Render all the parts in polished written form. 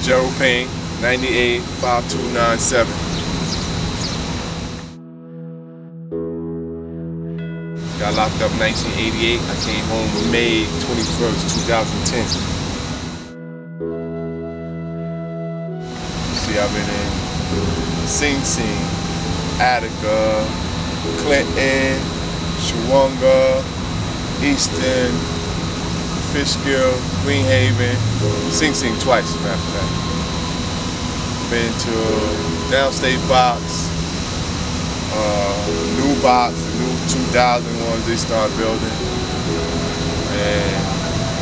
Gerald Payne, 985297. Got locked up in 1988. I came home May 21st, 2010. See, I've been in Sing Sing, Attica, Clinton, Chewonga, Easton, Fishkill, Greenhaven, Sing Sing twice, as a matter of fact. Been to Downstate Box, new box, the new 2000 ones they started building, and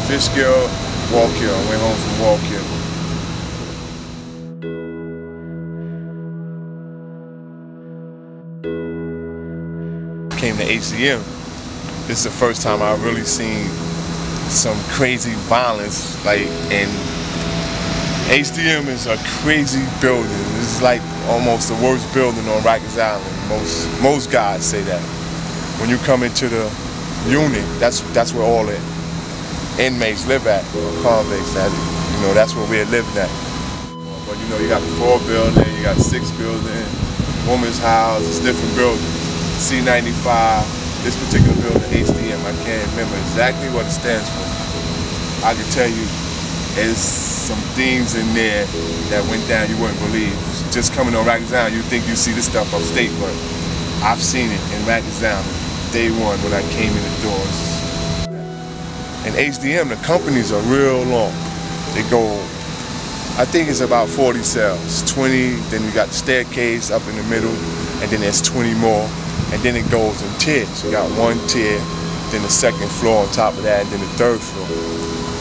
Fishkill, Wallkill. I went home from Wallkill. Came to HCM. This is the first time I've really seen some crazy violence, like, and HCM is a crazy building. This is like almost the worst building on Rikers Island. Most guys say that. When you come into the unit, that's where all the inmates live at, or convicts. That's where we're living at. But you got the 4 building, you got 6 building, women's house, it's different buildings. C95, this particular building, HCM, I can't remember exactly what it stands for. I can tell you, there's some things in there that went down you wouldn't believe. Just coming on Rikers Island, you think you see this stuff upstate, but I've seen it in Rikers Island day one when I came in the doors. In HCM, the companies are real long. They go, I think it's about 40 cells, 20, then you got the staircase up in the middle, and then there's 20 more, and then it goes in tiers. You got 1 tier, then the 2nd floor on top of that, and then the 3rd floor.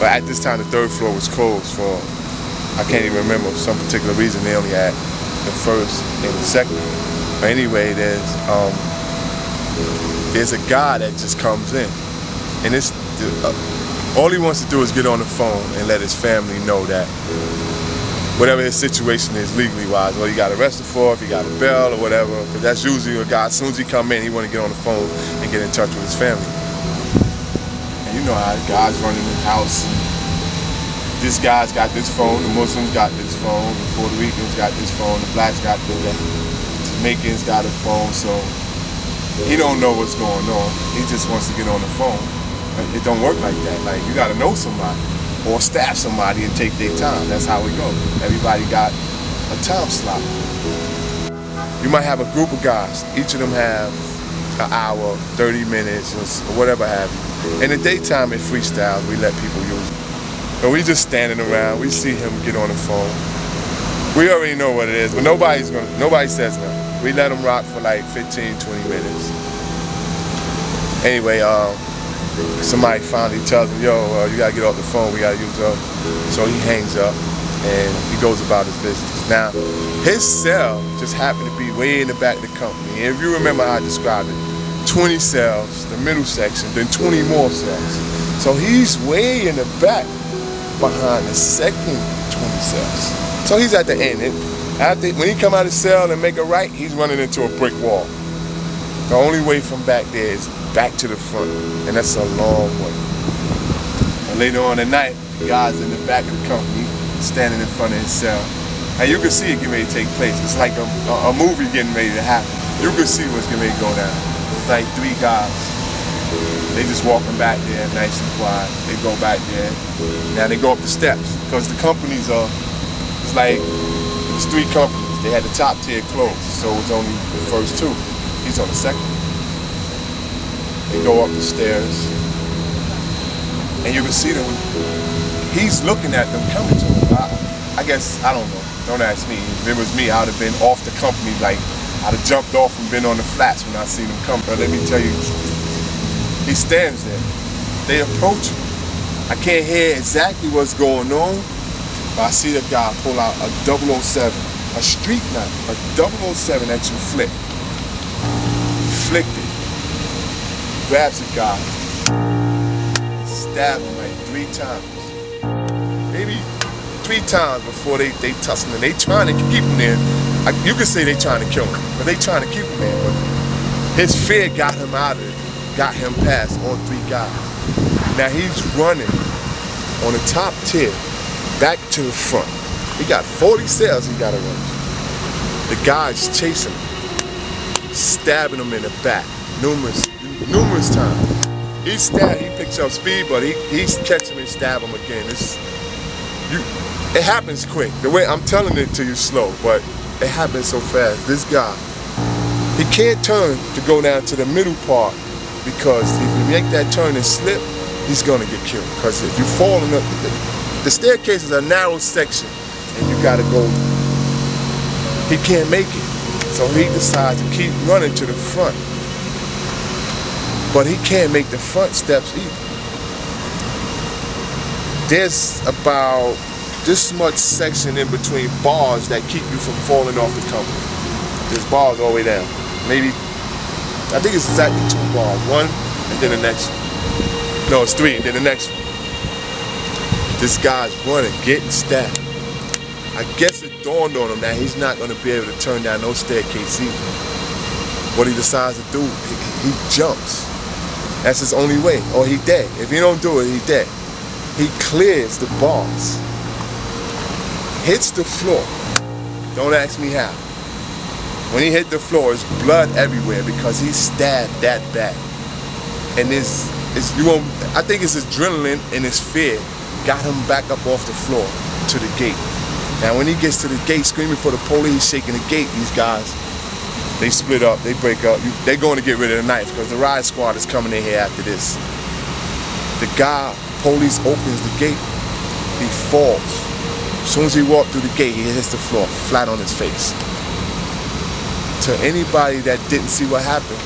But at this time, the 3rd floor was closed for, I can't even remember, for some particular reason. They only had the 1st and the 2nd. But anyway, there's a guy that just comes in, and it's all he wants to do is get on the phone and let his family know that whatever his situation is legally wise, what he got arrested for, if he got a bail or whatever, because that's usually a guy, as soon as he come in, he want to get on the phone and get in touch with his family. And you know how guys running the house. This guy's got this phone, the Muslims got this phone, the Puerto Ricans got this phone, the blacks got this, the Jamaicans got a phone, so he don't know what's going on. He just wants to get on the phone. It don't work like that. Like, you gotta know somebody or staff somebody and take their time. That's how it goes. Everybody got a time slot. You might have a group of guys. Each of them have an hour, 30 minutes, or whatever have you. In the daytime, it freestyles. We let people use it. But we just standing around. We see him get on the phone. We already know what it is, but nobody says nothing. We let him rock for like 15, 20 minutes. Anyway, somebody finally tells him, yo, you gotta get off the phone, we gotta use it. So he hangs up and he goes about his business. Now, his cell just happened to be way in the back of the company. And if you remember how I described it, 20 cells, the middle section, then 20 more cells. So he's way in the back behind the second 20 cells. So he's at the end. When he come out of the cell and make a right, he's running into a brick wall. The only way from back there is back to the front, and that's a long way. And later on at night, the guy's in the back of the company, standing in front of his cell. And you can see it getting ready to take place. It's like a movie getting ready to happen. You can see what's getting ready to go down. It's like 3 guys. They just walking back there nice and quiet. They go back there. Now they go up the steps, because the companies are, it's like, there's 3 companies. They had the top tier closed, so it's only the first 2. He's on the 2nd. They go up the stairs, and you can see them. He's looking at them coming to him. I guess, I don't know. Don't ask me. If it was me, I would have been off the company. Like, I'd have jumped off and been on the flats when I seen him come. But let me tell you, he stands there. They approach him. I can't hear exactly what's going on, but I see the guy pull out a 007, a street knife, a 007 that you flick. Flicked it. Grabs the guy, stab him like 3 times. Maybe 3 times before they tussle him. They trying to keep him there. You could say they trying to kill him, but they trying to keep him there. But his fear got him out of it, got him past on 3 guys. Now he's running on the top tier, back to the front. He got 40 cells he gotta run. The guy's chasing him, stabbing him in the back numerous times. He picks up speed, but he's catching him and stab him again. It happens quick. The way I'm telling it to you slow, but it happens so fast. This guy, he can't turn to go down to the middle part, because if you make that turn and slip, he's gonna get killed. Because if you fall in the staircase is a narrow section, and you gotta go. He can't make it, so he decides to keep running to the front. But he can't make the front steps either. There's about this much section in between bars that keep you from falling off the company. There's bars all the way down. Maybe, I think it's exactly 2 bars. 1 and then the next one. No, it's 3 and then the next one. This guy's running, getting stabbed. I guess it dawned on him that he's not going to be able to turn down no staircase either. What he decides to do, he jumps. That's his only way, or he dead. If he don't do it, he dead. He clears the bars, hits the floor. Don't ask me how. When he hit the floor, there's blood everywhere because he stabbed that bad. And I think it's adrenaline and his fear got him back up off the floor to the gate. Now when he gets to the gate screaming for the police, shaking the gate, these guys, they split up, they break up. They're going to get rid of the knife because the riot squad is coming in here after this. The guy, police opens the gate, he falls. As soon as he walked through the gate, he hits the floor, flat on his face. To anybody that didn't see what happened,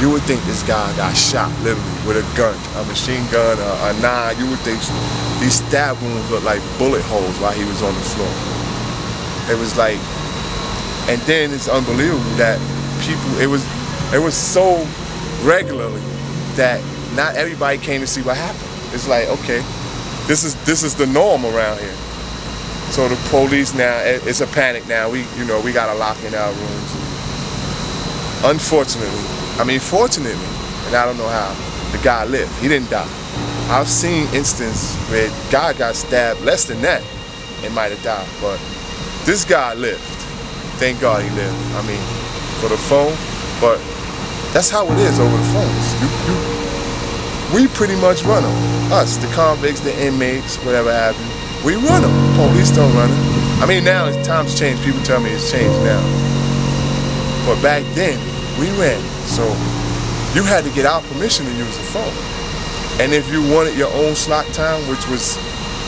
you would think this guy got shot, literally, with a gun, a machine gun, a 9. You would think these stab wounds looked like bullet holes while he was on the floor. It was like, and then it's unbelievable that people, it was so regularly that not everybody came to see what happened. It's like, okay, this is the norm around here. So the police now, it's a panic now. We gotta lock in our rooms. Unfortunately, fortunately, and I don't know how, the guy lived. He didn't die. I've seen instances where the guy got stabbed less than that and might have died, but this guy lived. Thank God he lived. For the phone, but that's how it is over the phones. We pretty much run them. Us, the convicts, the inmates, whatever have you. We run them. Police don't run them. Now as times change, people tell me it's changed now. But back then, we ran. So you had to get our permission to use the phone. And if you wanted your own slot time, which was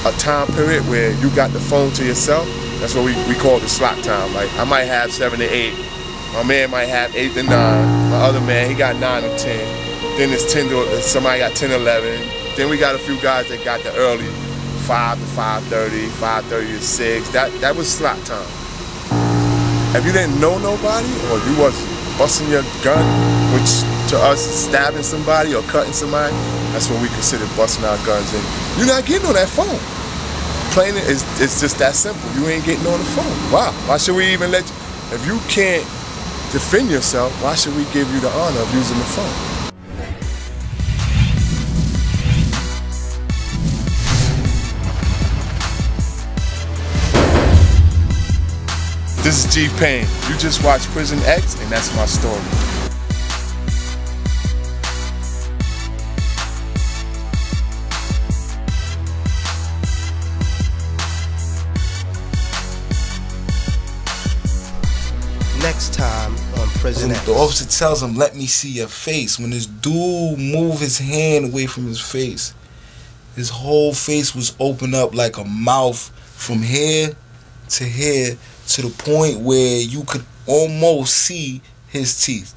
a time period where you got the phone to yourself, that's what we call the slot time. Like, I might have 7 to 8. My man might have 8 to 9. My other man, he got 9 to 10. Then it's 10 to, somebody got 10 to 11. Then we got a few guys that got the early 5 to 5:30, 5:30 to 6. That was slot time. If you didn't know nobody, or you was busting your gun, which to us is stabbing somebody or cutting somebody, that's what we consider busting our guns. And you're not getting on that phone. Plain it's just that simple. You ain't getting on the phone. Wow. Why should we even let you? If you can't defend yourself, why should we give you the honor of using the phone? This is G Payne. You just watched Prison X, and that's my story. Next time on Prison X. The officer tells him, "Let me see your face." When this dude moved his hand away from his face, his whole face was opened up like a mouth from here to here, to the point where you could almost see his teeth.